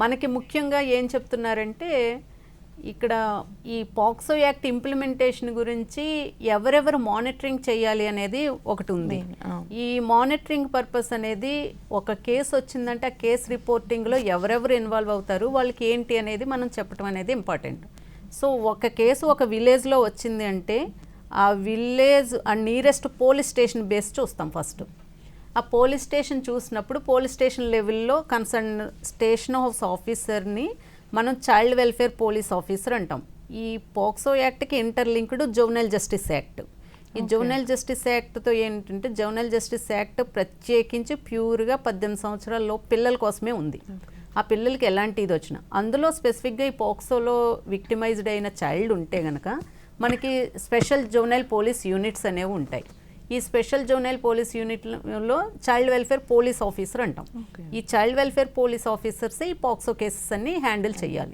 మనకి ముఖ్యంగా ఏం చెప్తున్నారంటే ఇక్కడ ఈ పాక్సో యాక్ట్ ఇంప్లిమెంటేషన్ గురించి ఎవరెవరు మానిటరింగ్ చేయాలి అనేది ఒకటి ఉంది. ఈ మానిటరింగ్ పర్పస్ అనేది ఒక కేసు వచ్చిందంటే ఆ కేసు రిపోర్టింగ్లో ఎవరెవరు ఇన్వాల్వ్ అవుతారు, వాళ్ళకి ఏంటి అనేది మనం చెప్పడం అనేది ఇంపార్టెంట్. సో ఒక కేసు ఒక విలేజ్లో వచ్చింది అంటే ఆ విలేజ్ ఆ నియరెస్ట్ పోలీస్ స్టేషన్ బేస్ చూస్తాం ఫస్ట్. ఆ పోలీస్ స్టేషన్ చూసినప్పుడు పోలీస్ స్టేషన్ లెవెల్లో కన్సర్న్ స్టేషన్ హౌస్ ఆఫీసర్ని మనం చైల్డ్ వెల్ఫేర్ పోలీస్ ఆఫీసర్ అంటాం. ఈ పాక్సో యాక్ట్కి ఇంటర్లింక్డ్ జువెనైల్ జస్టిస్ యాక్ట్. ఈ జువెనైల్ జస్టిస్ యాక్ట్తో ఏంటంటే జువెనైల్ జస్టిస్ యాక్ట్ ప్రత్యేకించి ప్యూర్గా 18 సంవత్సరాల్లో పిల్లల కోసమే ఉంది. ఆ పిల్లలకి ఎలాంటి ఇది వచ్చినా అందులో స్పెసిఫిక్గా ఈ పాక్సోలో విక్టిమైజ్డ్ అయిన చైల్డ్ ఉంటే కనుక మనకి స్పెషల్ జువెనైల్ పోలీస్ యూనిట్స్ అనేవి ఉంటాయి. ఈ స్పెషల్ జువెనైల్ పోలీస్ యూనిట్లో చైల్డ్ వెల్ఫేర్ పోలీస్ ఆఫీసర్ అంటాం. ఈ చైల్డ్ వెల్ఫేర్ పోలీస్ ఆఫీసర్సే ఈ పాక్సో కేసెస్ అన్ని హ్యాండిల్ చేయాలి.